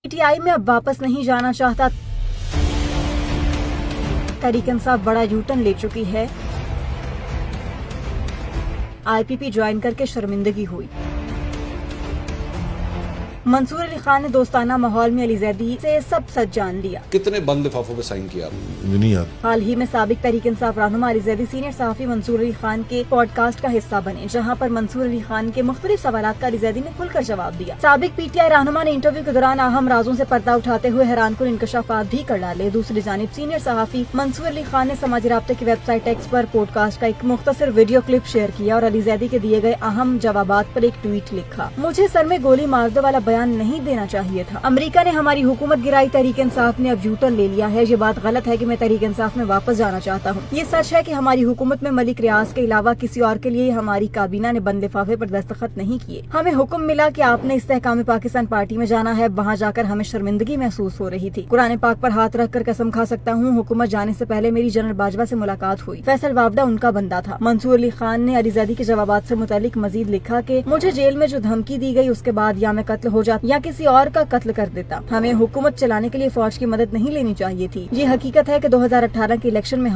PTI में अब वापस नहीं जाना चाहता। तहरीक इंसाफ बड़ा यूटर्न ले चुकी है। IPP ज्वाइन करके शर्मिंदगी हुई। मंसूर अली खान ने दोस्ताना माहौल में अली जैदी से सब सच जान लिया। कितने बंद लिफाफों पे साइन किया आपने? नहीं यार। हाल ही में साबिक तहरीक इंसाफ रहनुमा अली जैदी सीनियर सहाफी मंसूर अली खान के पॉडकास्ट का हिस्सा बने, जहां पर मंसूर अली खान के मुख्तलिफ सवालात का अली जैदी ने खुलकर जवाब दिया। साबिक PTI रहनुमा ने इंटरव्यू के दौरान अहम राजों से पर्दा उठाते हुए हैरानकुन इंकशाफात भी कर डाले। दूसरी जानिब सीनियर सहाफी मंसूर अली खान ने समाजी राब्ते की वेबसाइट X पर पॉडकास्ट का एक मुख्तसर वीडियो क्लिप शेयर किया और अली जैदी के दिए गए अहम जवाबात पर एक ट्वीट लिखा। मुझे सर में गोली मार दो वाला बयान नहीं देना चाहिए था। अमेरिका ने हमारी हुकूमत गिराई, तहरीक इंसाफ ने अब यूटर्न ले लिया है। ये बात गलत है कि मैं तहरीक इंसाफ में वापस जाना चाहता हूँ। ये सच है कि हमारी हुकूमत में मलिक रियाज के अलावा किसी और के लिए हमारी काबीना ने बंद लिफाफे पर दस्तखत नहीं किए। हमें हुक्म मिला कि आपने इस्तेहकाम पाकिस्तान पार्टी में जाना है। वहाँ जाकर हमें शर्मिंदगी महसूस हो रही थी। कुरान पाक पर हाथ रख कर कसम खा सकता हूँ, हुकूमत जाने से पहले मेरी जनरल बाजवा से मुलाकात हुई। फैसल वावडा उनका बंदा था। मंसूर अली खान ने अली जैदी के जवाबात से मुतालिक मजीद लिखा कि मुझे जेल में जो धमकी दी गई उसके बाद या मैं कत्ल हो जाता या किसी और का कत्ल कर देता। हमें हुकूमत चलाने के लिए फौज की मदद नहीं लेनी चाहिए थी। ये हकीकत है कि 2018 के इलेक्शन में